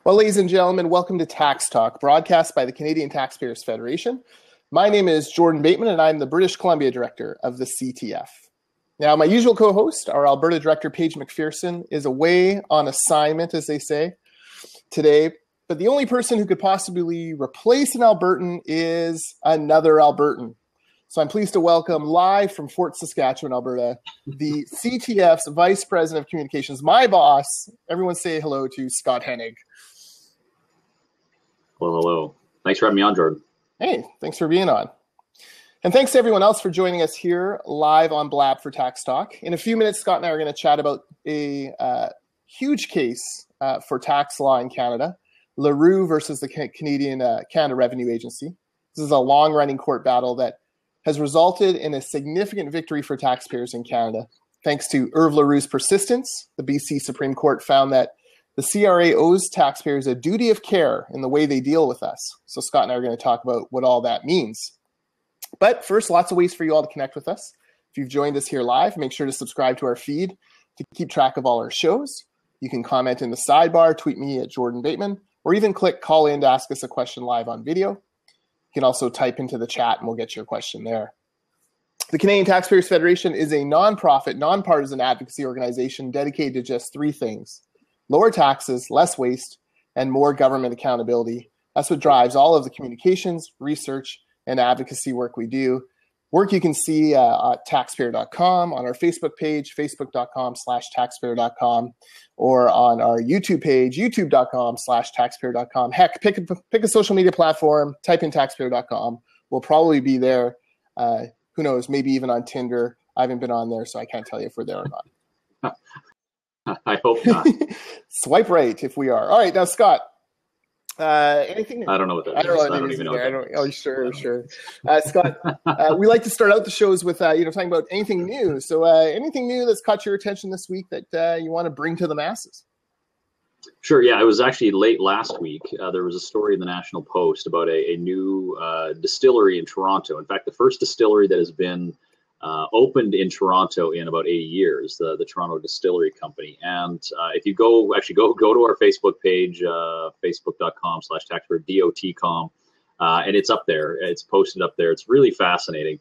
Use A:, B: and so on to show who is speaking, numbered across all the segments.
A: Well, ladies and gentlemen, welcome to Tax Talk, broadcast by the Canadian Taxpayers Federation. My name is Jordan Bateman, and I'm the British Columbia Director of the CTF. Now, my usual co-host, our Alberta Director, Paige McPherson, is away on assignment, as they say, today. But the only person who could possibly replace an Albertan is another Albertan. So I'm pleased to welcome live from Fort Saskatchewan, Alberta, the CTF's Vice President of Communications, my boss. Everyone say hello to Scott Hennig.
B: Well, hello. Thanks for having me on, Jordan.
A: Hey, thanks for being on. And thanks to everyone else for joining us here live on Blab for Tax Talk. In a few minutes, Scott and I are going to chat about a huge case for tax law in Canada, Leroux versus the Canada Revenue Agency. This is a long-running court battle that has resulted in a significant victory for taxpayers in Canada. Thanks to Irvin Leroux's persistence, the BC Supreme Court found that the CRA owes taxpayers a duty of care in the way they deal with us. So Scott and I are going to talk about what all that means. But first, lots of ways for you all to connect with us. If you've joined us here live, make sure to subscribe to our feed to keep track of all our shows. You can comment in the sidebar, tweet me at Jordan Bateman, or even click call in to ask us a question live on video. You can also type into the chat and we'll get your question there. The Canadian Taxpayers Federation is a nonprofit, nonpartisan advocacy organization dedicated to just three things: lower taxes, less waste, and more government accountability. That's what drives all of the communications, research, and advocacy work we do. Work you can see at taxpayer.com, on our Facebook page, facebook.com/taxpayer.com, or on our YouTube page, youtube.com/taxpayer.com. Heck, pick a social media platform, type in taxpayer.com. We'll probably be there. Who knows, maybe even on Tinder. I haven't been on there, so I can't tell you if we're there or not.
B: I hope not.
A: Swipe right if we are. All right, now, Scott. Anything?
B: I don't know what that is.
A: I don't even know. Oh, sure. Scott, we like to start out the shows with talking about anything new. So, anything new that's caught your attention this week that you want to bring to the masses?
B: Sure. Yeah, it was actually late last week. There was a story in the National Post about a new distillery in Toronto. In fact, the first distillery that has been opened in Toronto in about 80 years, the Toronto Distillery Company. And if you go to our Facebook page, facebook.com/taxpayer, DOTCOM, and it's up there. It's posted up there. It's really fascinating.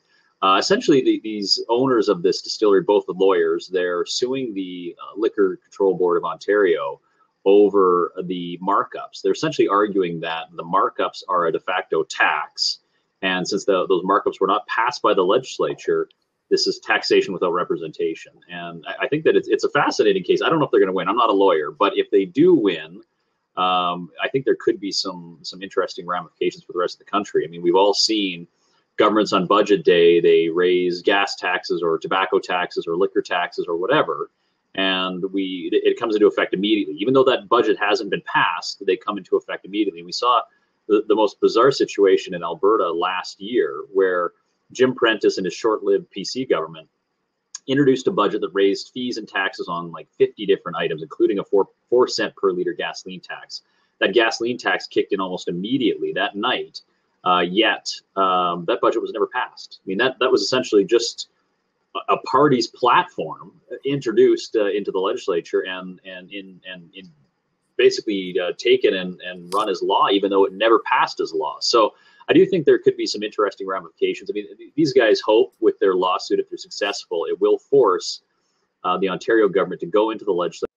B: Essentially, these owners of this distillery, both the lawyers, they're suing the Liquor Control Board of Ontario over the markups. They're essentially arguing that the markups are a de facto tax. And since those markups were not passed by the legislature, this is taxation without representation. And I think that it's a fascinating case. I don't know if they're going to win. I'm not a lawyer, but if they do win, I think there could be some interesting ramifications for the rest of the country. I mean, we've all seen governments on budget day, they raise gas taxes or tobacco taxes or liquor taxes or whatever, and it comes into effect immediately. Even though that budget hasn't been passed, they come into effect immediately. We saw the most bizarre situation in Alberta last year, where Jim Prentice and his short-lived PC government introduced a budget that raised fees and taxes on like 50 different items, including a 4 cent per liter gasoline tax. That gasoline tax kicked in almost immediately that night, yet that budget was never passed. I mean, that was essentially just a party's platform introduced into the legislature and basically taken and run as law, even though it never passed as law. So I do think there could be some interesting ramifications. I mean, these guys hope with their lawsuit, if they're successful, it will force the Ontario government to go into the legislature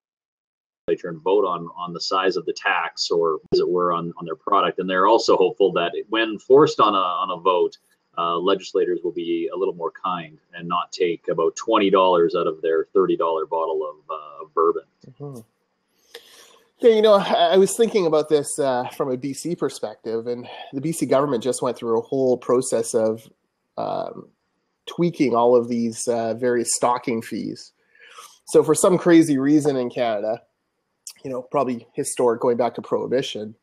B: and vote on the size of the tax, or as it were, on their product. And they're also hopeful that when forced on a vote, legislators will be a little more kind and not take about $20 out of their $30 bottle of bourbon.
A: Mm-hmm. Yeah, I was thinking about this from a BC perspective, and the BC government just went through a whole process of tweaking all of these various stocking fees. So for some crazy reason in Canada, probably historic, going back to Prohibition,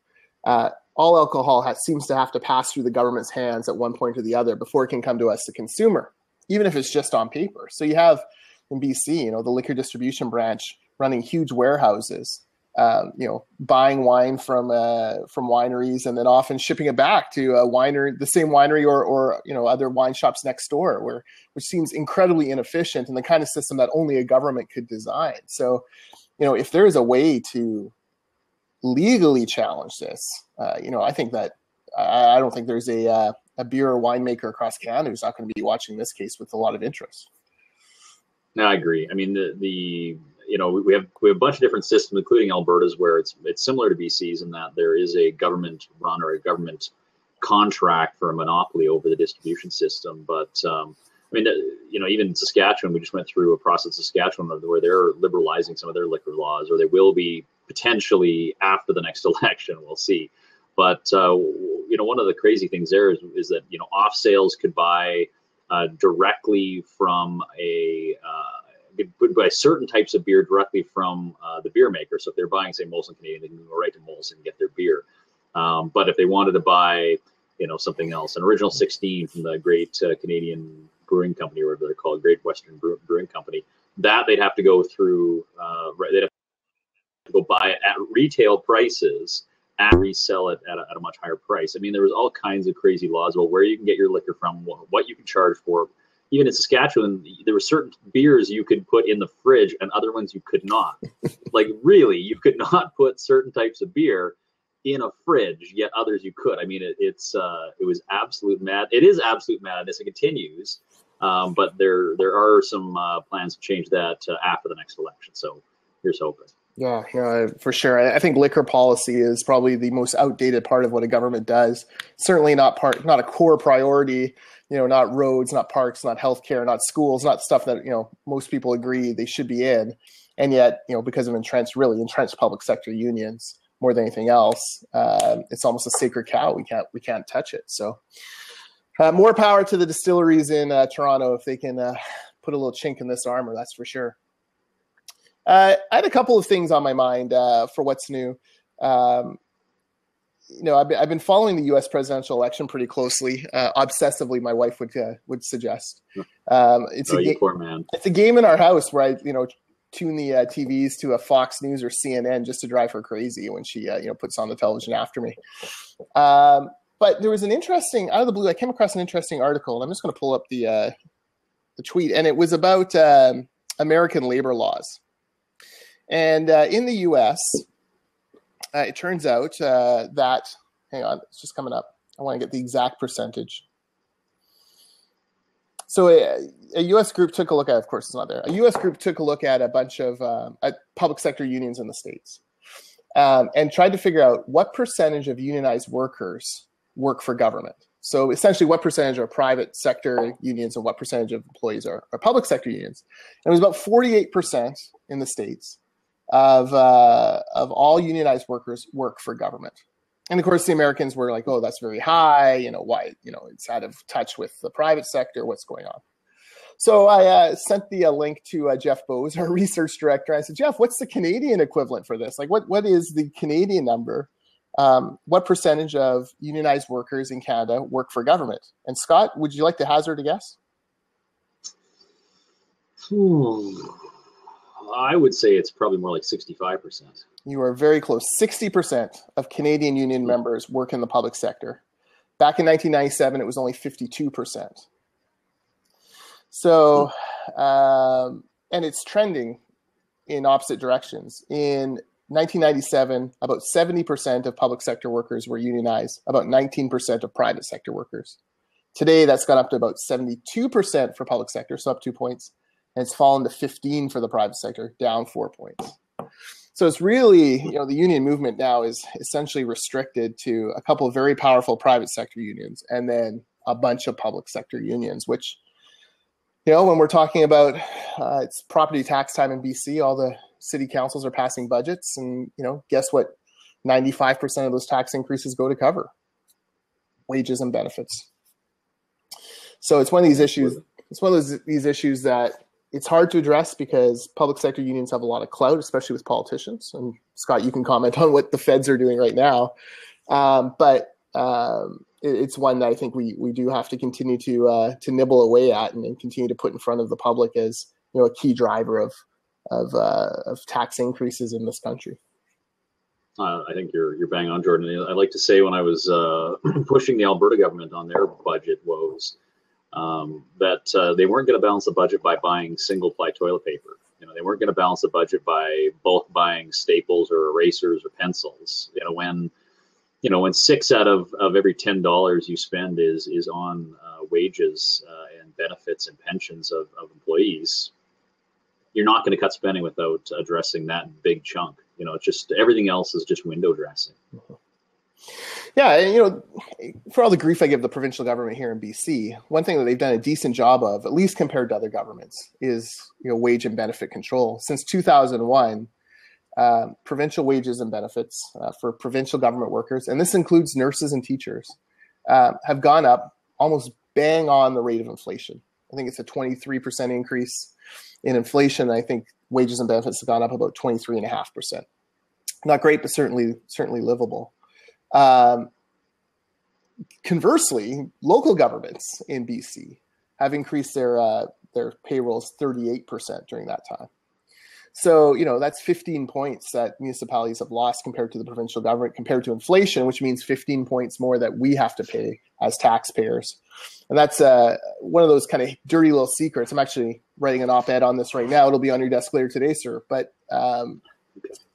A: all alcohol seems to have to pass through the government's hands at one point or the other before it can come to us, the consumer, even if it's just on paper. So you have in BC, the liquor distribution branch running huge warehouses, buying wine from wineries and then often shipping it back to a winery, the same winery or other wine shops next door, which seems incredibly inefficient and the kind of system that only a government could design. So, if there is a way to legally challenge this. I think that I don't think there's a beer or winemaker across Canada who's not going to be watching this case with a lot of interest.
B: No, I agree. I mean, we have a bunch of different systems, including Alberta's, where it's similar to BC's in that there is a government run or a government contract for a monopoly over the distribution system. But even Saskatchewan, we just went through a process in Saskatchewan where they're liberalizing some of their liquor laws, or they will be potentially after the next election. We'll see. But one of the crazy things there is that off sales could buy directly from buy certain types of beer directly from the beer maker. So if they're buying, say, Molson Canadian, they can go right to Molson and get their beer. But if they wanted to buy, something else, an Original 16 from the Great Canadian Brewing Company, or whatever they're called, Great Western Brewing Company, that they'd have to go through. They'd have to go buy it at retail prices and resell it at a much higher price. I mean, there was all kinds of crazy laws about where you can get your liquor from, what you can charge for. Even in Saskatchewan, there were certain beers you could put in the fridge and other ones you could not. Like, really, you could not put certain types of beer in a fridge, yet others you could. I mean, it was absolute mad. It is absolute madness. It continues, but there are some plans to change that after the next election. So here's hoping.
A: Yeah, for sure. I think liquor policy is probably the most outdated part of what a government does. Certainly not a core priority. Not roads, not parks, not healthcare, not schools, not stuff that most people agree they should be in. And yet, because of entrenched public sector unions more than anything else, it's almost a sacred cow. We can't touch it. So, more power to the distilleries in Toronto if they can put a little chink in this armor. That's for sure. I had a couple of things on my mind for what's new. I've been following the U.S. presidential election pretty closely, obsessively. My wife would suggest.
B: Poor man.
A: It's a game in our house where I tune the TVs to a Fox News or CNN just to drive her crazy when she puts on the television after me. But there was an interesting, out of the blue, I came across an interesting article, and I'm just going to pull up the tweet, and it was about American labor laws. And in the U.S., it turns out that, hang on, it's just coming up. I want to get the exact percentage. So a U.S. group took a look at, of course it's not there, a U.S. group took a look at a bunch of public sector unions in the States and tried to figure out what percentage of unionized workers work for government. So essentially what percentage are private sector unions and what percentage of employees are public sector unions. And it was about 48% in the States of all unionized workers work for government. And of course, the Americans were like, oh, that's very high. Why, it's out of touch with the private sector. What's going on? So I sent the link to Jeff Bowes, our research director. I said, Jeff, what's the Canadian equivalent for this? Like, what is the Canadian number? What percentage of unionized workers in Canada work for government? And Scott, would you like to hazard a guess?
B: I would say it's probably more like 65%.
A: You are very close. 60% of Canadian union members work in the public sector. Back in 1997, it was only 52%. So, and it's trending in opposite directions. In 1997, about 70% of public sector workers were unionized, about 19% of private sector workers. Today, that's gone up to about 72% for public sector, so up 2 points. And it's fallen to 15 for the private sector, down 4 points. So it's really, the union movement now is essentially restricted to a couple of very powerful private sector unions and then a bunch of public sector unions, which, when we're talking about it's property tax time in BC, all the city councils are passing budgets and, guess what? 95% of those tax increases go to cover wages and benefits. So it's one of these issues. It's one of these issues that it's hard to address because public sector unions have a lot of clout, especially with politicians. And Scott, you can comment on what the feds are doing right now. But it's one that I think we do have to continue to nibble away at and continue to put in front of the public as a key driver of tax increases in this country.
B: I think you're bang on, Jordan. I'd like to say when I was pushing the Alberta government on their budget woes, that they weren't going to balance the budget by buying single-ply toilet paper. They weren't going to balance the budget by both buying staples or erasers or pencils. When 6 out of every $10 you spend is on wages and benefits and pensions of employees, you're not going to cut spending without addressing that big chunk. It's just everything else is just window dressing.
A: Yeah, and for all the grief I give the provincial government here in BC, one thing that they've done a decent job of, at least compared to other governments, is wage and benefit control. Since 2001, provincial wages and benefits for provincial government workers, and this includes nurses and teachers, have gone up almost bang on the rate of inflation. I think it's a 23% increase in inflation. I think wages and benefits have gone up about 23.5%. Not great, but certainly livable. Conversely, local governments in BC have increased their payrolls 38% during that time. So, that's 15 points that municipalities have lost compared to the provincial government, compared to inflation, which means 15 points more that we have to pay as taxpayers. And that's one of those kind of dirty little secrets. I'm actually writing an op-ed on this right now. It'll be on your desk later today, sir. But,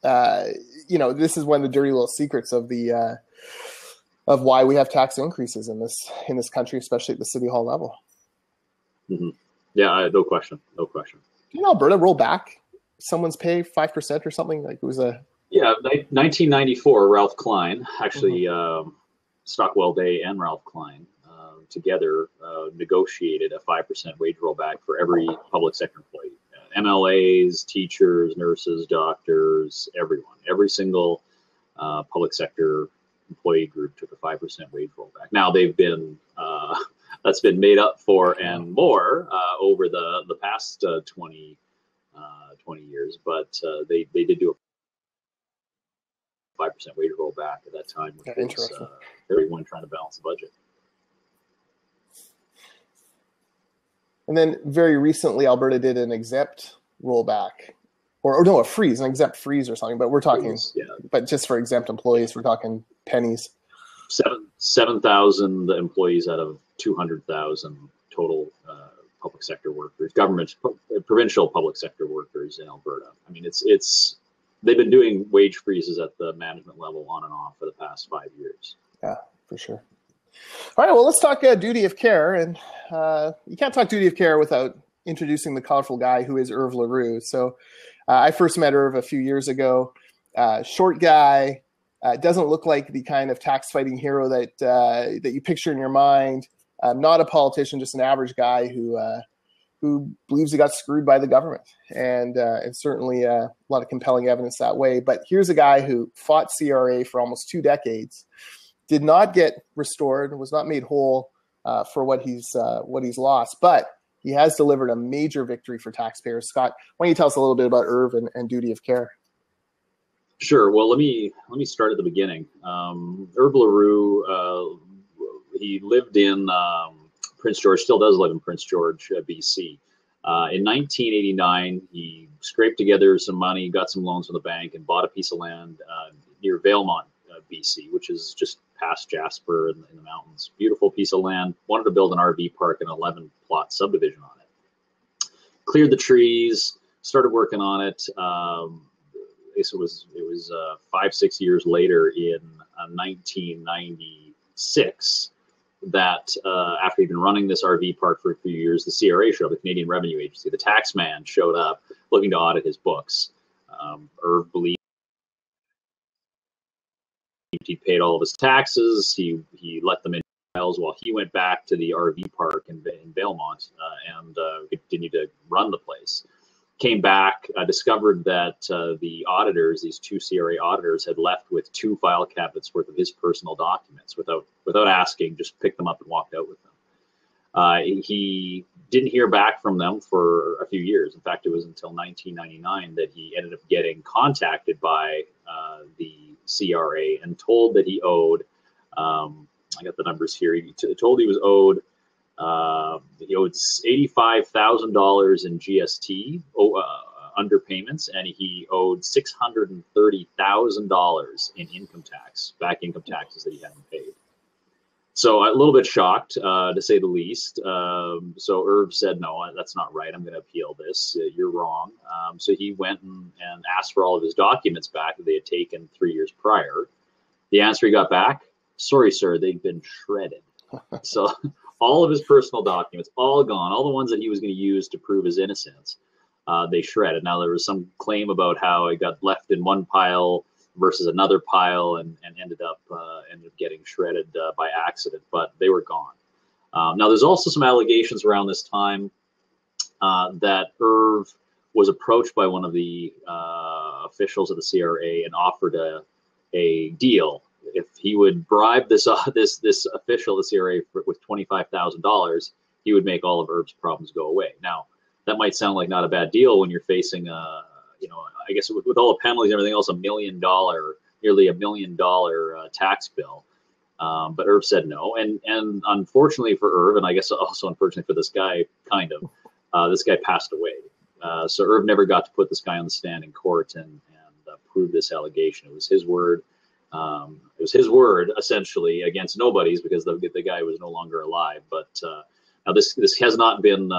A: this is one of the dirty little secrets of the of why we have tax increases in this country, especially at the city hall level.
B: Mm-hmm. Yeah, no question.
A: Did Alberta roll back someone's pay 5% or something? Like it was
B: 1994. Ralph Klein, actually, Stockwell Day and Ralph Klein together negotiated a 5% wage rollback for every public sector employee. MLAs, teachers, nurses, doctors, everyone. Every single public sector employee group took a 5% wage rollback. Now they've been that's been made up for and more over the past 20 years, but they did do a 5% wage rollback at that time, which was everyone trying to balance the budget.
A: And then very recently, Alberta did an exempt rollback, or no, an exempt freeze or something. But we're talking, but just for exempt employees, we're talking pennies.
B: 7,000 employees out of 200,000 total public sector workers, provincial public sector workers in Alberta. I mean, they've been doing wage freezes at the management level on and off for the past 5 years.
A: Yeah, for sure. All right, well, let's talk duty of care. And you can't talk duty of care without introducing the colorful guy who is Irv Leroux. So I first met Irv a few years ago. Short guy, doesn't look like the kind of tax fighting hero that you picture in your mind. Not a politician, just an average guy who believes he got screwed by the government. And certainly a lot of compelling evidence that way. But here's a guy who fought CRA for almost 2 decades, did not get restored, was not made whole for what he's lost, but he has delivered a major victory for taxpayers. Scott, why don't you tell us a little bit about Irv and duty of care?
B: Sure. Well, let me start at the beginning. Irv Leroux, he lived in Prince George, still does live in Prince George, BC. In 1989, he scraped together some money, got some loans from the bank, and bought a piece of land near Valemont, BC, which is just past Jasper in the mountains. Beautiful piece of land. Wanted to build an RV park, an 11-plot subdivision on it. Cleared the trees, started working on it. It was 5-6 years later in 1996 that after he'd been running this RV park for a few years, the CRA showed up, the Canadian Revenue Agency. The tax man showed up looking to audit his books. Irv believed he paid all of his taxes. He let them in files while he went back to the RV park in Valemont and continued to run the place. Came back, discovered that the auditors, these 2 CRA auditors, had left with 2 file cabinets worth of his personal documents without asking, just picked them up and walked out with them. He didn't hear back from them for a few years. In fact, it was until 1999 that he ended up getting contacted by the CRA and told that he owed, I got the numbers here, told he was owed $85,000 in GST underpayments, and he owed $630,000 in income tax, back income taxes that he hadn't paid. So a little bit shocked, to say the least. So Irv said, no, that's not right. I'm going to appeal this. You're wrong. So he went and asked for all of his documents back that they had taken 3 years prior. The answer he got back, sorry, sir, they've been shredded. So all of his personal documents, all gone, all the ones that he was going to use to prove his innocence, they shredded. Now, there was some claim about how it got left in one pile versus another pile and ended up getting shredded by accident, but they were gone. Now, there's also some allegations around this time that Irv was approached by one of the officials of the CRA and offered a deal. If he would bribe this official of the CRA with $25,000, he would make all of Irv's problems go away. Now, that might sound like not a bad deal when you're facing I guess with all the penalties and everything else, nearly $1 million tax bill. But Irv said no. And unfortunately for Irv, and I guess also unfortunately for this guy, this guy passed away. So Irv never got to put this guy on the stand in court and prove this allegation. It was his word. It was his word, essentially, against nobody's, because the guy was no longer alive. But now this has not been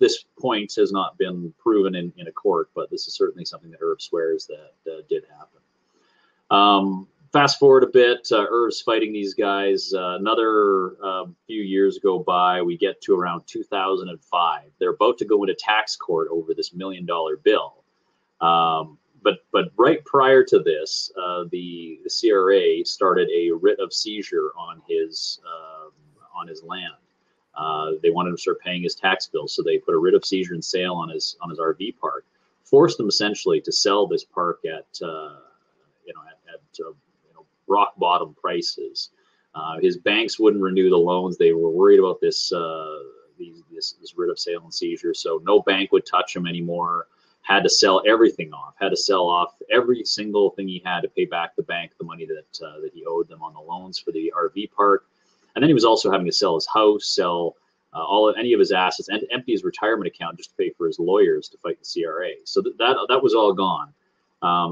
B: this point has not been proven in a court, but this is certainly something that Irv swears that did happen. Fast forward a bit, Irv's fighting these guys. Another few years go by. We get to around 2005. They're about to go into tax court over this $1 million bill. But right prior to this, the CRA started a writ of seizure on his land. They wanted him to start paying his tax bills, so they put a writ of seizure and sale on his RV park, forced him essentially to sell this park at rock bottom prices. His banks wouldn't renew the loans. They were worried about this writ of sale and seizure, so no bank would touch him anymore. Had to sell everything off. Had to sell off every single thing he had to pay back the bank the money that he owed them on the loans for the RV park. And then he was also having to sell his house, sell any of his assets, and empty his retirement account just to pay for his lawyers to fight the CRA. So that was all gone.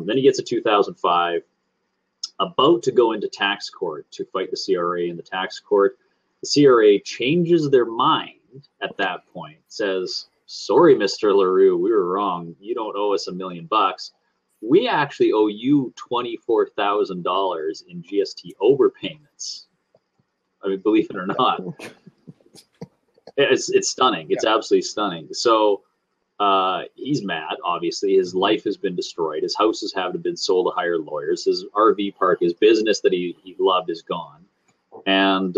B: Then he gets to 2005, about to go into tax court to fight the CRA in the tax court. The CRA changes their mind at that point, says, sorry, Mr. Leroux, we were wrong. You don't owe us $1 million. We actually owe you $24,000 in GST overpayments. I mean, believe it or not, it's stunning. It's absolutely stunning. So he's mad, obviously. His life has been destroyed. His houses have been sold to hire lawyers. His RV park, his business that he loved is gone. And,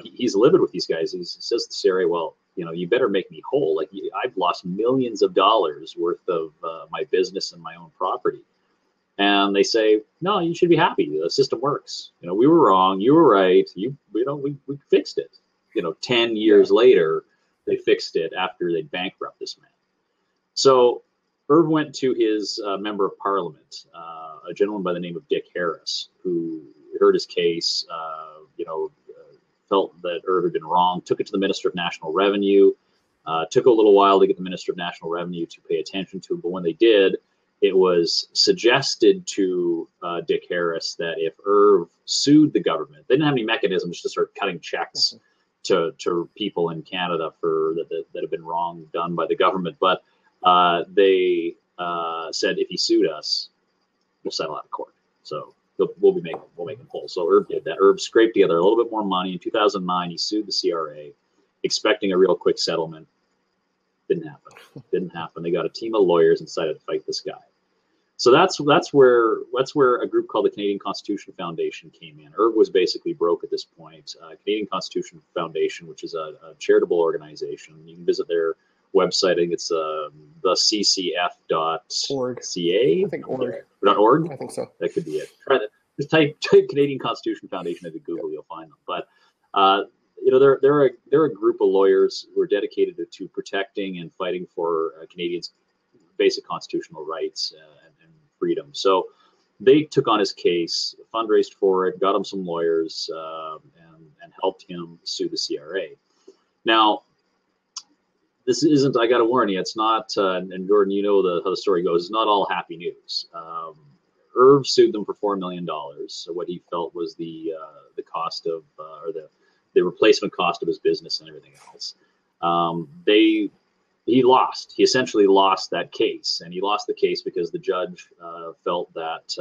B: he's livid with these guys. He says to CRA, well, you better make me whole. Like, I've lost millions of dollars worth of my business and my own property. And they say, no, you should be happy. The system works. We were wrong. You were right. We fixed it. 10 years later, they fixed it after they bankrupt this man. So Irv went to his member of parliament, a gentleman by the name of Dick Harris, who heard his case, felt that Irv had been wrong, took it to the Minister of National Revenue. Took a little while to get the Minister of National Revenue to pay attention to it, but when they did, it was suggested to Dick Harris that if Irv sued the government, they didn't have any mechanisms to start cutting checks to people in Canada for that have been wrong done by the government. But they said if he sued us, we'll settle out of court. So we'll make him whole. So Irv did that. Irv scraped together a little bit more money. In 2009, he sued the CRA, expecting a real quick settlement. Didn't happen. They got a team of lawyers and decided to fight this guy. So that's where a group called the Canadian Constitution Foundation came in. Irv was basically broke at this point. Canadian Constitution Foundation, which is a charitable organization. You can visit their website. I think it's the ccf.ca.
A: I think org.
B: .org?
A: I think so.
B: That could be it. Try that. Just type Canadian Constitution Foundation into Google. You'll find them. But they're a group of lawyers who are dedicated to protecting and fighting for Canadians' basic constitutional rights and freedom. So they took on his case, fundraised for it, got him some lawyers, and helped him sue the CRA. Now, this isn't, I got to warn you, it's not, and Jordan, how the story goes, it's not all happy news. Irv sued them for $4 million. So what he felt was the cost of or the replacement cost of his business and everything else. He lost. He essentially lost that case, and he lost the case because the judge felt that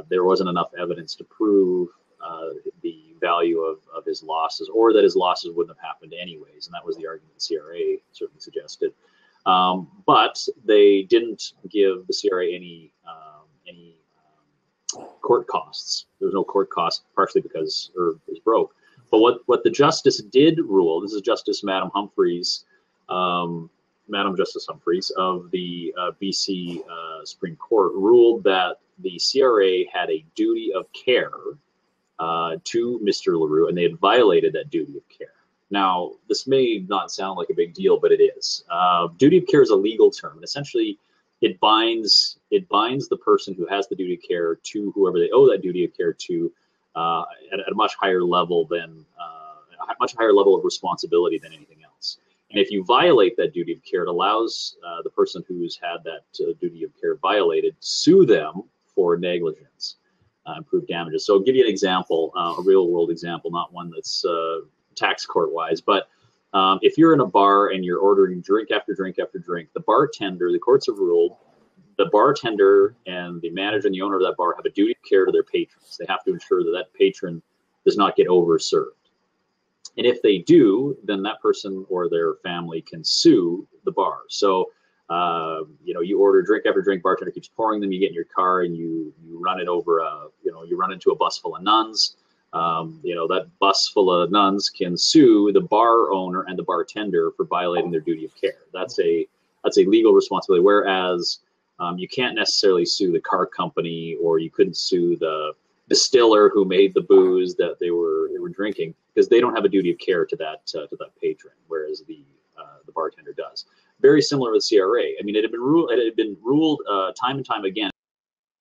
B: there wasn't enough evidence to prove the value of his losses, or that his losses wouldn't have happened anyways, and that was the argument the CRA certainly suggested. But they didn't give the CRA any court costs. There was no court costs, partially because Irv was broke. But what the justice did rule, this is Justice Madam Humphreys, Madam Justice Humphreys of the BC Supreme Court, ruled that the CRA had a duty of care to Mr. Leroux, and they had violated that duty of care. Now, this may not sound like a big deal, but it is. Duty of care is a legal term, and essentially it binds the person who has the duty of care to whoever they owe that duty of care to at a much higher level than a much higher level of responsibility than anything else. And if you violate that duty of care, it allows the person who's had that duty of care violated to sue them for negligence and prove damages. So I'll give you an example, a real world example, not one that's tax court wise, but if you're in a bar and you're ordering drink after drink after drink, the bartender, the courts have ruled, the bartender and the manager and the owner of that bar have a duty of care to their patrons. They have to ensure that that patron does not get overserved. And if they do, then that person or their family can sue the bar. So, you order drink after drink, bartender keeps pouring them, you get in your car and you run it over, you run into a bus full of nuns. That bus full of nuns can sue the bar owner and the bartender for violating their duty of care. That's a legal responsibility. Whereas you can't necessarily sue the car company, or you couldn't sue the distiller who made the booze that they were drinking, because they don't have a duty of care to that patron, whereas the bartender does. Very similar with CRA. I mean, it had been ruled time and time again,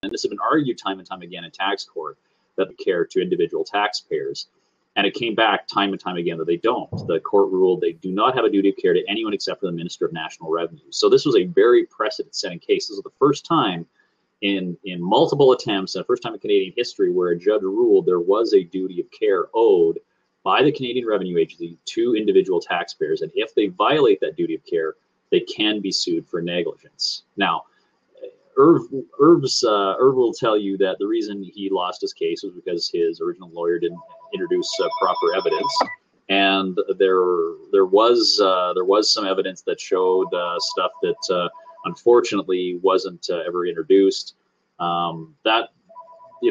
B: and this had been argued time and time again in tax court, that they care to individual taxpayers. And it came back time and time again that they don't. The court ruled they do not have a duty of care to anyone except for the Minister of National Revenue. So this was a very precedent-setting case. This was the first time in multiple attempts, and the first time in Canadian history, where a judge ruled there was a duty of care owed by the Canadian Revenue Agency to individual taxpayers. And if they violate that duty of care, they can be sued for negligence. Now, Irv will tell you that the reason he lost his case was because his original lawyer didn't introduce proper evidence, and there was some evidence that showed stuff that unfortunately wasn't ever introduced.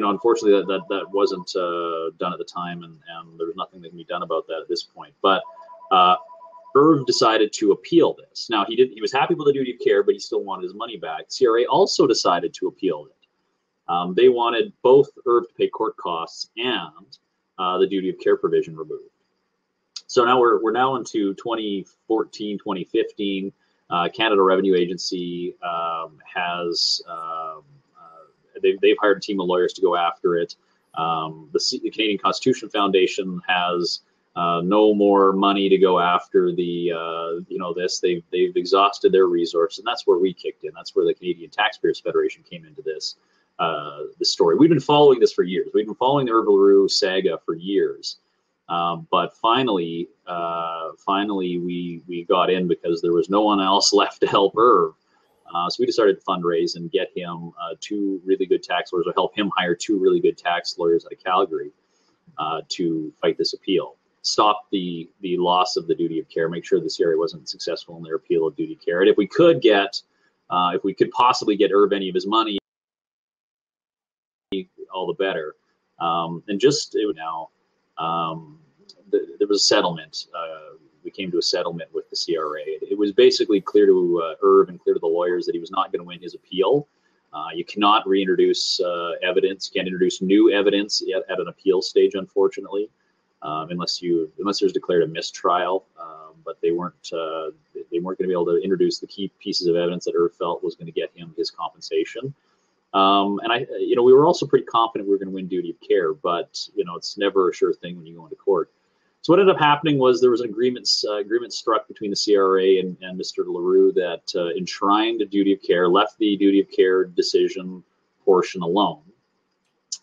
B: Unfortunately that wasn't done at the time, and there was nothing that can be done about that at this point. But Irv decided to appeal this. Now, he was happy with the duty of care, but he still wanted his money back. CRA also decided to appeal it. They wanted both Irv to pay court costs and the duty of care provision removed. So now we're now into 2014, 2015. Canada Revenue Agency has they've hired a team of lawyers to go after it. The Canadian Constitution Foundation has no more money to go after this. They've exhausted their resource, and that's where we kicked in. That's where the Canadian Taxpayers Federation came into this story. We've been following this for years. We've been following the Irv Leroux saga for years, but finally we got in because there was no one else left to help Irv. So we decided to fundraise and get him two really good tax lawyers, or help him hire two really good tax lawyers out of Calgary to fight this appeal. Stop the loss of the duty of care, make sure the CRA wasn't successful in their appeal of duty of care. And if we could possibly get Irv any of his money, all the better. There was a settlement. We came to a settlement with the CRA. It was basically clear to Irv and clear to the lawyers that he was not going to win his appeal. You cannot reintroduce evidence. You can't introduce new evidence at an appeal stage, unfortunately. Unless there's declared a mistrial, but they weren't going to be able to introduce the key pieces of evidence that Irv felt was going to get him his compensation. We were also pretty confident we were going to win duty of care, but it's never a sure thing when you go into court. So what ended up happening was there was an agreement struck between the CRA and Mr. Leroux that enshrined a duty of care, left the duty of care decision portion alone,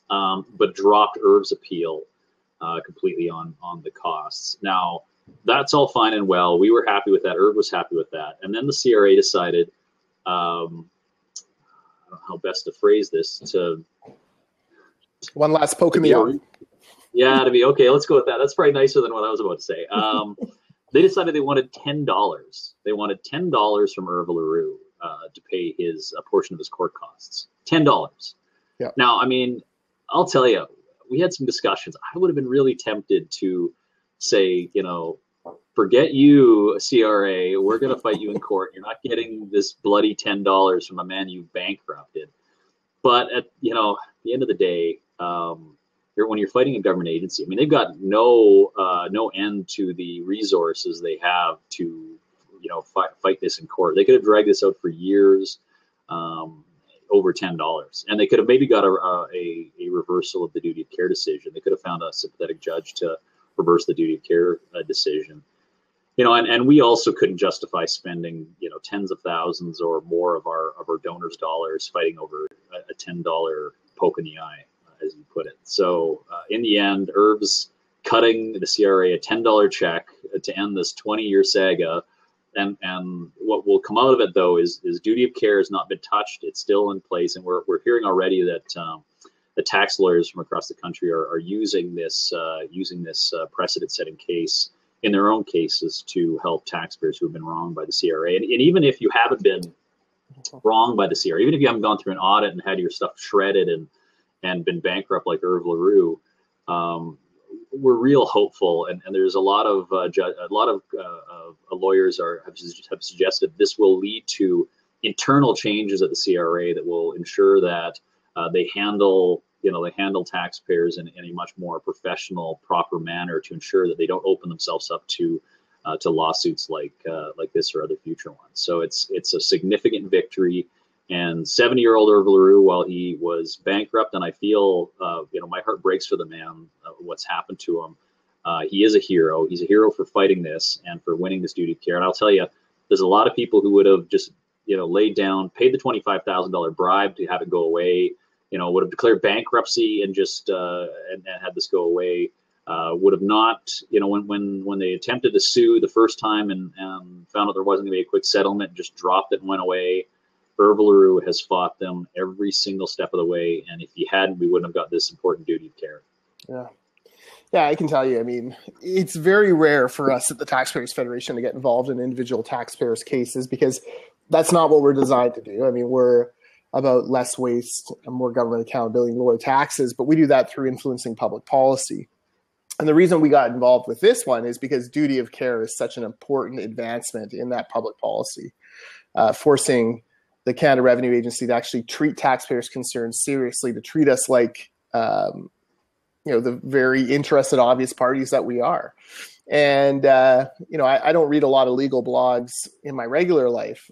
B: but dropped Irv's appeal completely on the costs. Now, that's all fine and well. We were happy with that. Irv was happy with that. And then the CRA decided, I don't know how best to phrase this, to...
A: One last poke in the eye.
B: Yeah, to be okay. Let's go with that. That's probably nicer than what I was about to say. They decided they wanted $10. They wanted $10 from Irv Leroux to pay a portion of his court costs. $10.
A: Yeah.
B: Now, I mean, I'll tell you, we had some discussions. I would have been really tempted to say, forget you, CRA. We're going to fight you in court. You're not getting this bloody $10 from a man you bankrupted. But at the end of the day, when you're fighting a government agency, I mean, they've got no end to the resources they have to, fight this in court. They could have dragged this out for years, over $10, and they could have maybe got a reversal of the duty of care decision. They could have found a sympathetic judge to reverse the duty of care decision. And we also couldn't justify spending, tens of thousands or more of our donors' dollars fighting over a $10 poke in the eye, as you put it. So in the end, Irv's cutting the CRA a $10 check to end this 20-year saga. And what will come out of it, though, is duty of care has not been touched. It's still in place. And we're hearing already that the tax lawyers from across the country are using this precedent-setting case in their own cases to help taxpayers who have been wronged by the CRA. And even if you haven't been wronged by the CRA, even if you haven't gone through an audit and had your stuff shredded and been bankrupt like Irv Leroux, we're real hopeful. And there's a lot of lawyers have suggested this will lead to internal changes at the CRA that will ensure that they handle taxpayers in a much more professional, proper manner to ensure that they don't open themselves up to lawsuits like this or other future ones. So it's a significant victory. And 70-year-old Irv Leroux, while he was bankrupt, and I feel my heart breaks for the man, what's happened to him. He is a hero. He's a hero for fighting this and for winning this duty of care. And I'll tell you, there's a lot of people who would have just laid down, paid the $25,000 bribe to have it go away. Would have declared bankruptcy and just and had this go away. Would have not, when they attempted to sue the first time and found out there wasn't going to be a quick settlement, just dropped it and went away. Irv Leroux has fought them every single step of the way, and if he hadn't, we wouldn't have got this important duty of care.
A: Yeah, I can tell you. I mean, it's very rare for us at the Taxpayers Federation to get involved in individual taxpayers' cases because that's not what we're designed to do. I mean, we're about less waste, more government accountability, lower taxes, but we do that through influencing public policy. And the reason we got involved with this one is because duty of care is such an important advancement in that public policy, forcing the Canada Revenue Agency to actually treat taxpayers' concerns seriously, to treat us like, the very interested, obvious parties that we are. And, I don't read a lot of legal blogs in my regular life,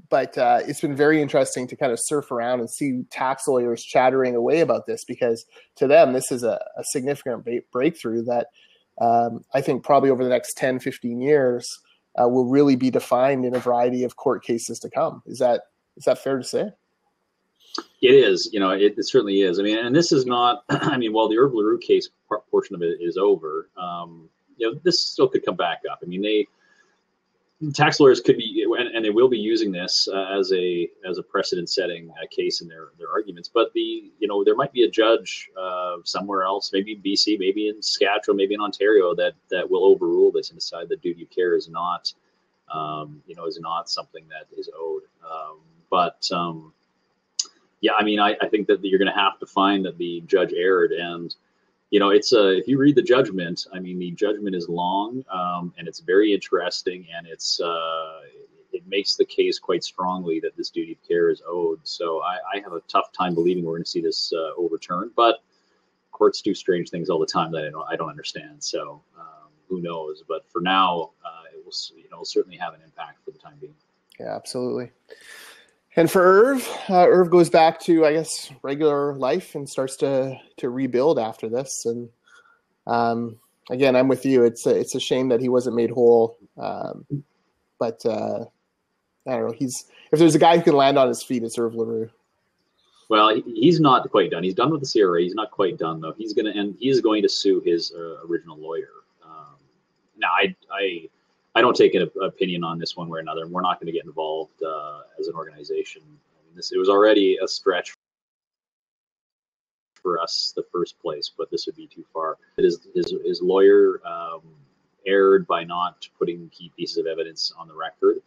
A: but it's been very interesting to kind of surf around and see tax lawyers chattering away about this because to them, this is a significant breakthrough that I think probably over the next 10, 15 years will really be defined in a variety of court cases to come. Is that fair to say?
B: It is, it certainly is. I mean, and this is not, while the Irv Leroux case portion of it is over, this still could come back up. I mean, tax lawyers could be, and they will be using this as a precedent-setting case in their arguments. But there might be a judge somewhere else, maybe BC, maybe in Saskatchewan, maybe in Ontario, that will overrule this and decide that duty of care is not, is not something that is owed. I think that you're going to have to find that the judge erred. And, if you read the judgment, the judgment is long and it's very interesting, and it makes the case quite strongly that this duty of care is owed. So I have a tough time believing we're going to see this overturned, but courts do strange things all the time that I don't understand. So who knows? But for now, it will certainly have an impact for the time being.
A: Yeah, absolutely. And for Irv goes back to, I guess, regular life and starts to rebuild after this. And again, I'm with you. It's a shame that he wasn't made whole. But I don't know. If there's a guy who can land on his feet, it's Irv Leroux.
B: Well, he's not quite done. He's done with the CRA. He's not quite done though. He is going to sue his original lawyer. Now, I don't take an opinion on this one way or another, and we're not going to get involved as an organization. I mean, it was already a stretch for us the first place, but this would be too far. His lawyer erred by not putting key pieces of evidence on the record,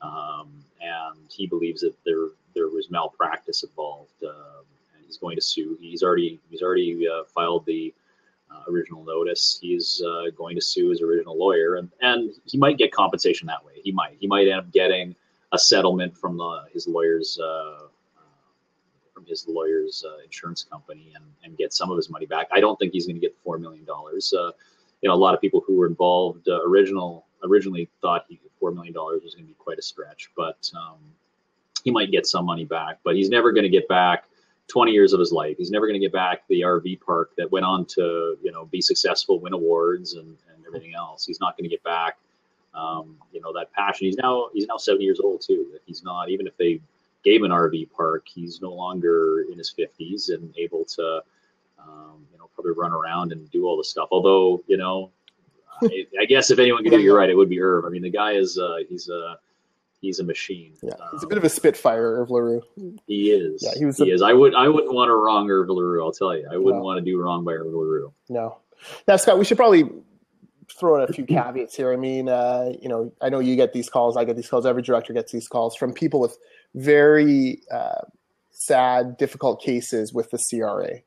B: and he believes that there was malpractice involved, and he's going to sue. He's already filed the original notice. He's going to sue his original lawyer, and he might get compensation that way. He might end up getting a settlement from his lawyer's insurance company and get some of his money back. I don't think he's going to get the $4 million. A lot of people who were involved originally thought $4 million was going to be quite a stretch, but he might get some money back. But he's never going to get back 20 years of his life. He's never going to get back the RV park that went on to be successful, win awards, and everything else. He's not going to get back that passion. He's now 70 years old too. He's not, even if they gave an RV park, he's no longer in his 50s and able to probably run around and do all the stuff. Although I guess if anyone could do, you're right, it would be Irv. I mean, the guy is he's a machine.
A: Yeah, he's a bit of a spitfire, Irv Leroux.
B: He is.
A: Yeah, he is.
B: I wouldn't want to wrong Irv Leroux. I'll tell you, I wouldn't want to do wrong by Irv Leroux.
A: No. Now, Scott, we should probably throw in a few caveats here. I mean, I know you get these calls. I get these calls. Every director gets these calls from people with very sad, difficult cases with the CRA.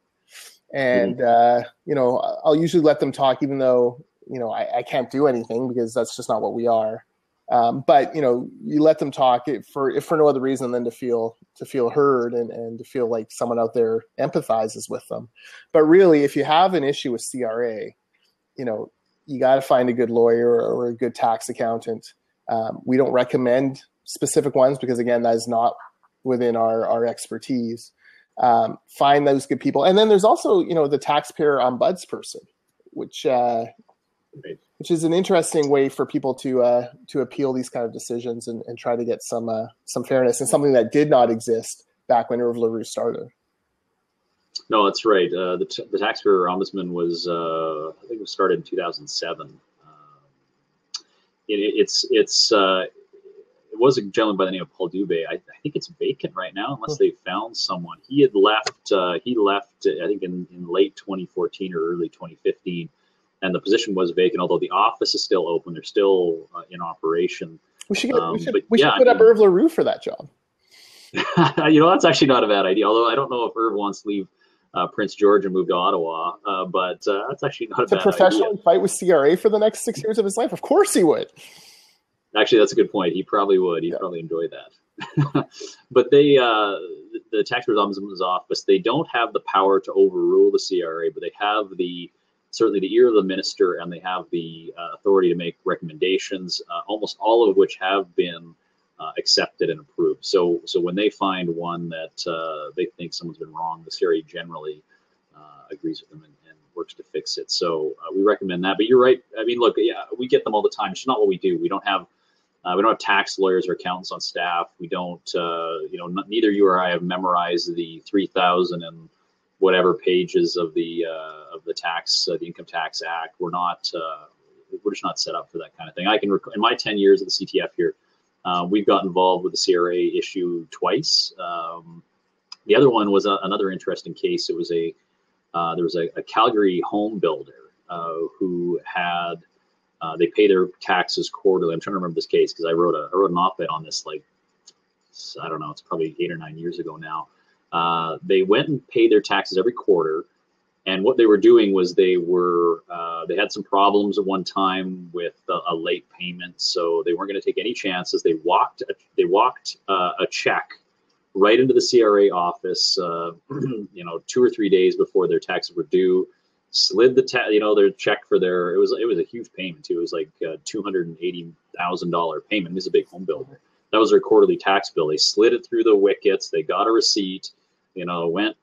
A: And, I'll usually let them talk, even though, I can't do anything because that's just not what we are. But you let them talk if for no other reason than to feel heard and to feel like someone out there empathizes with them. But really, if you have an issue with CRA, you got to find a good lawyer or a good tax accountant. We don't recommend specific ones because, again, that is not within our expertise. Find those good people, and then there's also the taxpayer ombudsperson, which is an interesting way for people to appeal these kind of decisions and try to get some fairness, and something that did not exist back when Irv Leroux started.
B: No, that's right. The taxpayer ombudsman was I think it was started in 2007. It was a gentleman by the name of Paul Dubé. I think it's vacant right now, unless they found someone. He had left. He left, I think, in late 2014 or early 2015, and the position was vacant. Although the office is still open, they're still in operation.
A: We should put up Irv Leroux for that job.
B: That's actually not a bad idea. Although I don't know if Irv wants to leave Prince George and move to Ottawa, but that's actually not a bad idea. To professionally
A: fight with CRA for the next 6 years of his life? Of course he would.
B: Actually, that's a good point. He probably would. He'd probably enjoy that. But the Taxpayers Ombudsman's office, they don't have the power to overrule the CRA, but they have certainly the ear of the minister, and they have the authority to make recommendations, almost all of which have been accepted and approved. So when they find one that they think someone's been wrong, the CRA generally agrees with them and works to fix it. So we recommend that. But you're right. I mean, look, we get them all the time. It's not what we do. We don't have tax lawyers or accountants on staff. We don't, neither you or I have memorized the 3,000 and whatever pages of the Income Tax Act. We're just not set up for that kind of thing. In my 10 years at the CTF here, we've got involved with the CRA issue twice. The other one was another interesting case. It was there was a Calgary home builder who had they pay their taxes quarterly. I'm trying to remember this case because I wrote an op-ed on this, like, I don't know, it's probably 8 or 9 years ago now. They went and paid their taxes every quarter, and what they were doing was they had some problems at one time with a late payment, so they weren't going to take any chances. They walked a check right into the CRA office, 2 or 3 days before their taxes were due. Slid their check for it was a huge payment too. It was like $280,000 payment. It was a big home builder. That was their quarterly tax bill. They slid it through the wickets. They got a receipt. Went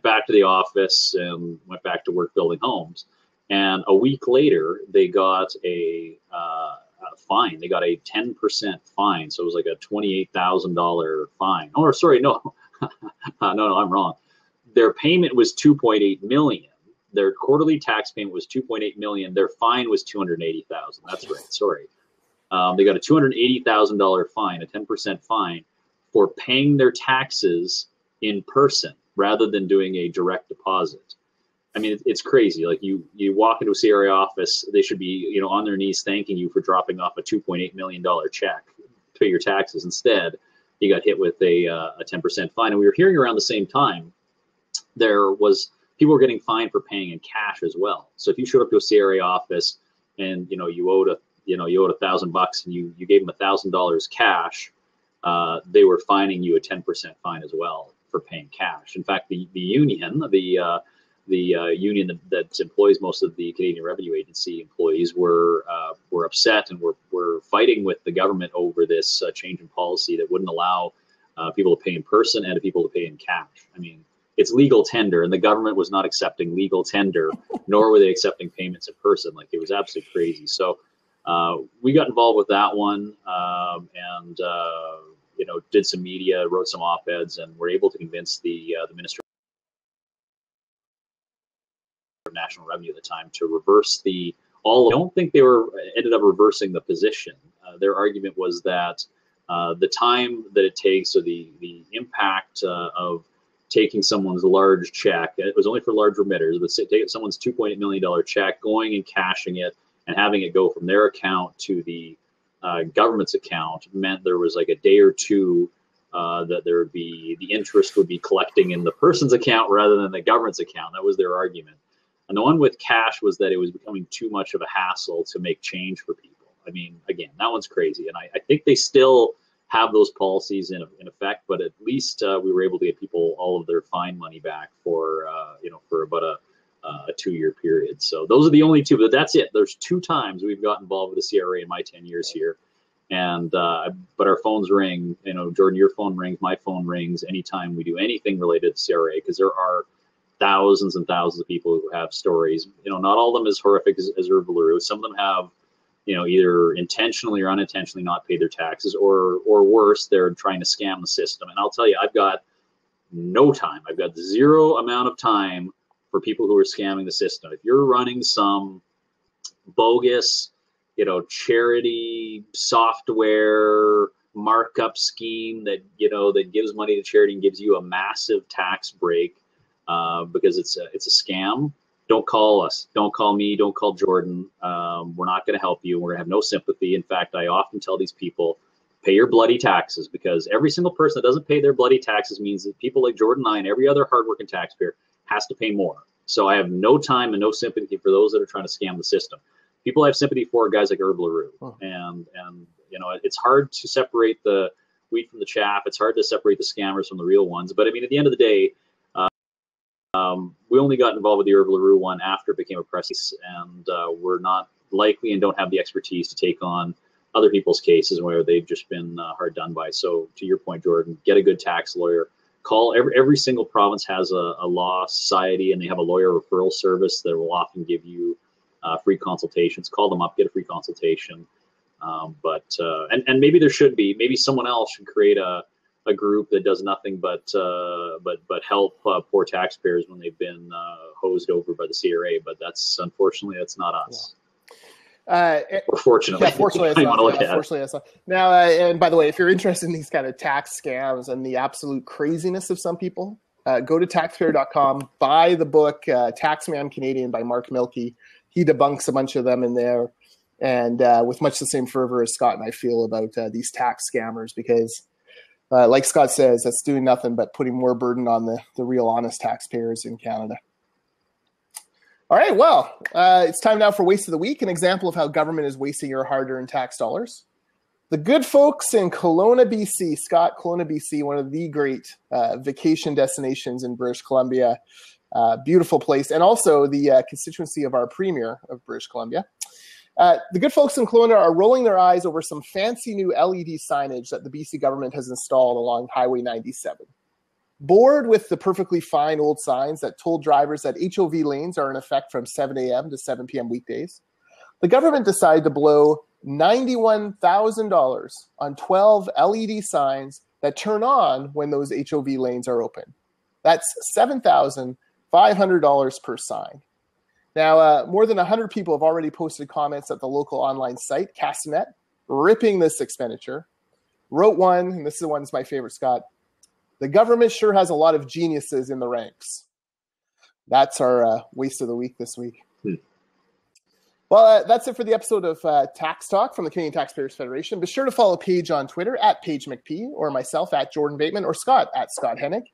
B: back to the office and went back to work building homes. And a week later, they got a fine. They got a 10% fine. So it was like a $28,000 fine. Oh, sorry, no, No, I'm wrong. Their payment was $2.8 million. Their quarterly tax payment was $2.8 million. Their fine was $280,000. That's right. Sorry. They got a $280,000 fine, a 10% fine, for paying their taxes in person rather than doing a direct deposit. I mean, it's crazy. Like you walk into a CRA office, they should be, on their knees thanking you for dropping off a $2.8 million check to pay your taxes. Instead, you got hit with a 10% fine. And we were hearing around the same time, people were getting fined for paying in cash as well. So if you showed up to a CRA office and you owed $1,000 and you gave them $1,000 cash, they were fining you a 10% fine as well for paying cash. In fact, the union, the union that employs most of the Canadian Revenue Agency employees were upset and were fighting with the government over this change in policy that wouldn't allow people to pay in person and people to pay in cash. I mean, it's legal tender, and the government was not accepting legal tender, nor were they accepting payments in person. Like, it was absolutely crazy. So we got involved with that one, and did some media, wrote some op-eds, and were able to convince the Minister of National Revenue at the time to reverse I don't think they ended up reversing the position. Their argument was that the time that it takes, or the impact of taking someone's large check, it was only for large remitters, but taking someone's $2.8 million check, going and cashing it, and having it go from their account to the government's account meant there was like a day or two that there would be, the interest would be collecting in the person's account rather than the government's account. That was their argument. And the one with cash was that it was becoming too much of a hassle to make change for people. I mean, again, that one's crazy. And I think they still have those policies in effect, but at least we were able to get people all of their fine money back for about a 2-year period. So those are the only two, but that's it. There's 2 times we've got involved with the CRA in my 10 years here. And but our phones ring, Jordan, your phone rings, my phone rings anytime we do anything related to CRA, because there are thousands and thousands of people who have stories. Not all of them as horrific as Irvin Leroux. Some of them have either intentionally or unintentionally not paid their taxes, or worse, they're trying to scam the system. And I'll tell you, I've got no time. I've got zero amount of time for people who are scamming the system. If you're running some bogus, charity software markup scheme that gives money to charity and gives you a massive tax break because it's a scam, don't call us. Don't call me. Don't call Jordan. We're not going to help you. We're going to have no sympathy. In fact, I often tell these people, pay your bloody taxes, because every single person that doesn't pay their bloody taxes means that people like Jordan and I and every other hardworking taxpayer has to pay more. So I have no time and no sympathy for those that are trying to scam the system. People I have sympathy for are guys like Irvin Leroux. And it's hard to separate the wheat from the chaff. It's hard to separate the scammers from the real ones. But I mean, at the end of the day, we only got involved with the Irvin Leroux one after it became a press case, and we're not likely and don't have the expertise to take on other people's cases where they've just been hard done by. So to your point, Jordan, get a good tax lawyer. Call every single province has a law society, and they have a lawyer referral service that will often give you free consultations. Call them up, get a free consultation. But maybe there should be, maybe someone else should create a group that does nothing but help poor taxpayers when they've been hosed over by the CRA. But unfortunately that's not us. Or fortunately,
A: yeah, fortunately, it's not. Now, and by the way, if you're interested in these kind of tax scams and the absolute craziness of some people, go to taxpayer.com, buy the book Taxman Canadian by Mark Milkey. He debunks a bunch of them in there, and with much the same fervor as Scott and I feel about these tax scammers, because like Scott says, that's doing nothing but putting more burden on the real honest taxpayers in Canada. All right, well, it's time now for Waste of the Week, an example of how government is wasting your hard-earned tax dollars. The good folks in Kelowna, BC, Scott, Kelowna, BC, one of the great vacation destinations in British Columbia, beautiful place, and also the constituency of our premier of British Columbia. The good folks in Kelowna are rolling their eyes over some fancy new LED signage that the BC government has installed along Highway 97. Bored with the perfectly fine old signs that told drivers that HOV lanes are in effect from 7 a.m. to 7 p.m. weekdays, the government decided to blow $91,000 on 12 LED signs that turn on when those HOV lanes are open. That's $7,500 per sign. Now, more than 100 people have already posted comments at the local online site, Castanet, ripping this expenditure. Wrote one, and this is the one that's my favorite, Scott. The government sure has a lot of geniuses in the ranks. That's our waste of the week this week. Well, that's it for the episode of Tax Talk from the Canadian Taxpayers Federation. Be sure to follow Paige on Twitter at Paige McP, or myself at Jordan Bateman, or Scott at Scott Hennig.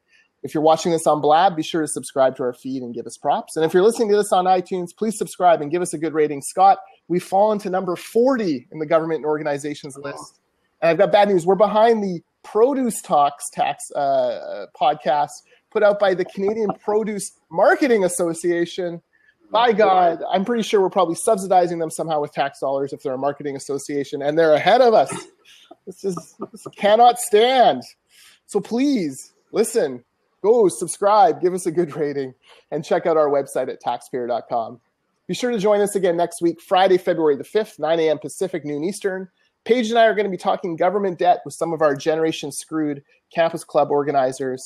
A: If you're watching this on Blab, be sure to subscribe to our feed and give us props. And if you're listening to this on iTunes, please subscribe and give us a good rating. Scott, we've fallen to number 40 in the government and organizations list. And I've got bad news. We're behind the Produce Talks tax podcast put out by the Canadian Produce Marketing Association. By God, I'm pretty sure we're probably subsidizing them somehow with tax dollars if they're a marketing association, and they're ahead of us. This cannot stand. So please, listen, go subscribe, give us a good rating, and check out our website at taxpayer.com. Be sure to join us again next week, Friday, February the 5th, 9 a.m. Pacific, noon Eastern. Paige and I are going to be talking government debt with some of our Generation Screwed Campus Club organizers.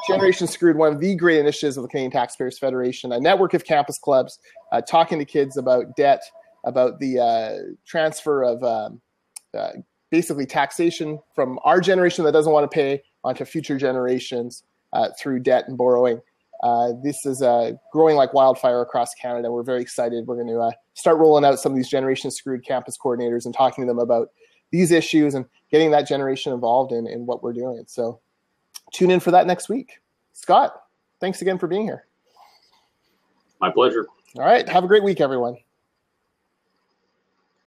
A: Generation Screwed, one of the great initiatives of the Canadian Taxpayers Federation, a network of campus clubs talking to kids about debt, about the transfer of basically taxation from our generation that doesn't want to pay onto future generations through debt and borrowing. This is growing like wildfire across Canada. We're very excited. We're going to start rolling out some of these Generation Screwed campus coordinators and talking to them about these issues and getting that generation involved in what we're doing. So tune in for that next week. Scott, thanks again for being here.
B: My pleasure.
A: All right. Have a great week, everyone.